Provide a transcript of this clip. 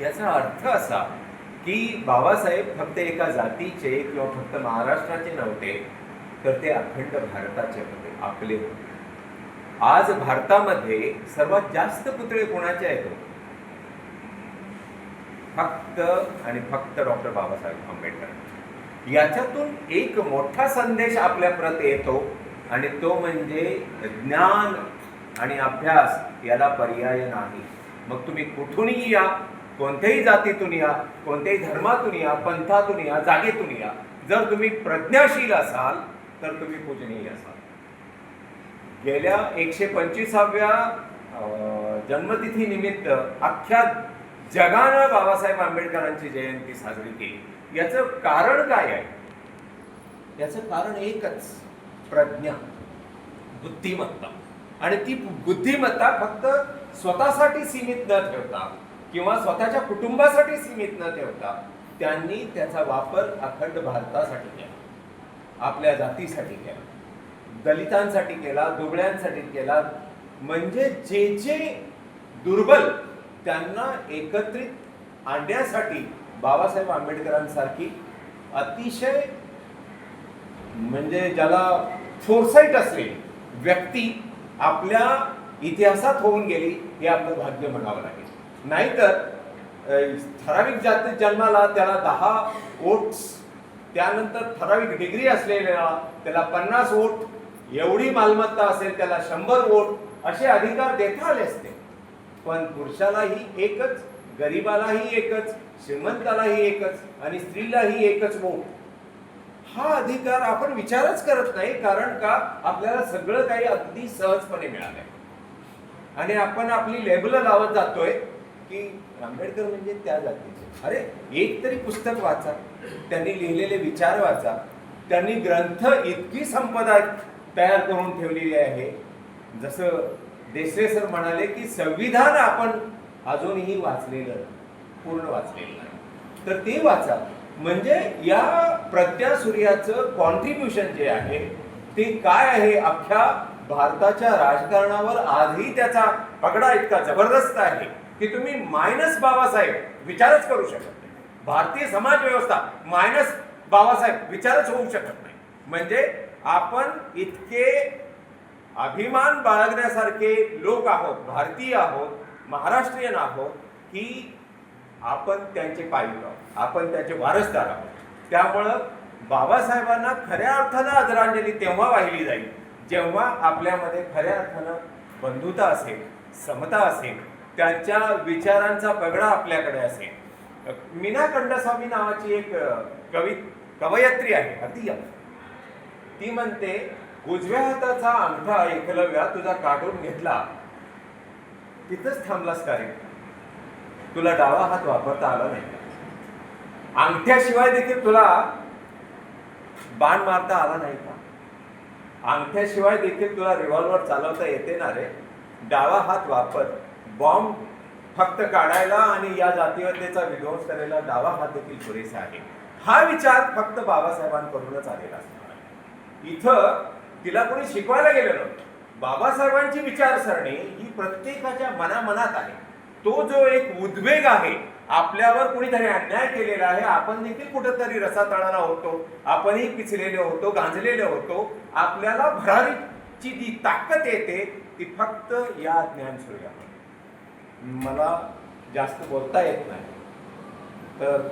याचा अर्थ असा की बाबासाहेब फक्त एका जातीचे किंवा फक्त महाराष्ट्राचे नव्हते, तर ते अखंड भारताचे होते, आपले होते. आज भारतामध्ये सर्वात जास्त पुतळे कोणाचे आहेत? फक्त आणि फक्त डॉक्टर बाबासाहेब आंबेडकर. याच्यातून एक मोठा संदेश आपल्या प्रत येतो आणि तो म्हणजे ज्ञान आणि अभ्यास याला पर्याय नाही. मग तुम्ही कुठूनही या, कोणत्याही जातीतून या, कोणत्याही धर्मातून या, पंथातून या, जागेतून या, जर तुम्ही प्रज्ञाशील असाल तर तुम्ही पूजनीय असाल. गेल्या 125व्या जन्मतिथी निमित्त अख्ख्या जगानं बाबासाहेब आंबेडकरांची जयंती साजरी केली. याचं कारण काय आहे? याचं कारण एकच, प्रज्ञा, बुद्धिमत्ता. आणि ती बुद्धिमत्ता फक्त स्वतःसाठी सीमित न ठेवता किंवा स्वतःच्या कुटुंबासाठी सीमित न ठेवता त्यांनी त्याचा वापर अखंड भारतासाठी केला, आपल्या जातीसाठी केला, दलितांसाठी केला, दुबळ्यांसाठी केला. म्हणजे जे जे दुर्बल त्यांना एकत्रित आणण्यासाठी बाबासाहेब आंबेडकरांसारखी अतिशय म्हणजे ज्याला फोरसाईट असलेली व्यक्ती आपल्या इतिहासात होऊन गेली, हे आपलं भाग्य म्हणावं लागेल. नाहीतर ठराविक जातीत जन्माला त्याला 10 वोट्स, त्यानंतर ठराविक डिग्री असलेला त्याला 50 वोट, एवढी मालमत्ता असेल त्याला 100 वोट, असे अधिकार देता आले असते. पण पुरुषालाही एकच, गरीबालाही एकच, श्रीमंतालाही एकच आणि स्त्रीलाही एकच वोट. हा अधिकार आपण विचारच करत नाही. कारण का? आपल्याला सगळं काही अगदी सहजपणे मिळालंय आणि आपण आपली लेबल लावत जातोय की आंबेडकर म्हणजे त्या जातीचे. अरे एक तरी पुस्तक वाचा, त्यांनी लिहिलेले विचार वाचा. त्यांनी ग्रंथ इतकी संपदा तयार करून ठेवलेली आहे. जसं देसरे सर म्हणाले की संविधान आपण अजूनही वाचलेलं, पूर्ण वाचलेलं नाही, तर ते वाचा. म्हणजे या प्रज्ञा सूर्याचं कॉन्ट्रीब्युशन जे आहे ते काय आहे, अख्ख्या भारताच्या राजकारणावर आजही त्याचा पगडा इतका जबरदस्त आहे की तुम्ही मायनस बाबासाहेब विचारच करू शकत नाही. भारतीय समाज व्यवस्था मायनस बाबासाहेब विचारच होऊ शकत नाही. म्हणजे आपण इतके अभिमान बाळगण्यासारखे लोक आहोत, भारतीय आहोत, महाराष्ट्रीयन आहोत, की आपण त्यांचे पायीक आहोत, आपण त्यांचे वारसदार आहोत. त्यामुळं बाबासाहेबांना खऱ्या अर्थानं आदरांजली तेव्हा वाहिली जाईल जेव्हा आपल्यामध्ये खऱ्या अर्थानं बंधुता असेल, समता असेल, त्यांच्या विचारांचा पगडा आपल्याकडे असेल. मीना कंडस्वामी नावाची एक कवयित्री आहे, अतिया. ती म्हणते, उजव्या हाताचा अंगठा एकलव्या तुझा काढून घेतला, तिथंच थांबलास का रे? तुला डावा हात वापरता आला नाही का? अंगठ्याशिवाय देखील तुला बाण मारता आला नाही का? अंगठ्याशिवाय देखील तुला रिव्हॉल्वर चालवता येते ना रे? डावा हात वापर. बॉम्ब फक्त काढायला आणि या जातीवतेचा विध्वंस करायला डावा हात देखील पुरेसा आहे. हा विचार फक्त बाबासाहेबांकडूनच आलेला असणार आहे. इथं तिला कोणी शिकवायला गेलं नव्हतं. बाबासाहेबांची विचारसरणी ही प्रत्येकाच्या मनामनात आहे. तो जो एक उद्वेग आहे, आपल्यावर कुणीतरी अन्याय केलेला आहे, आपण देखील कुठेतरी रसातळाला होतो, आपणही पिचलेले होतो, गांजलेले होतो. आपल्याला भरारीची जी ताकद येते ती फक्त या ज्ञानसूर्यामुळे. मला जास्त बोलता येत नाही, तर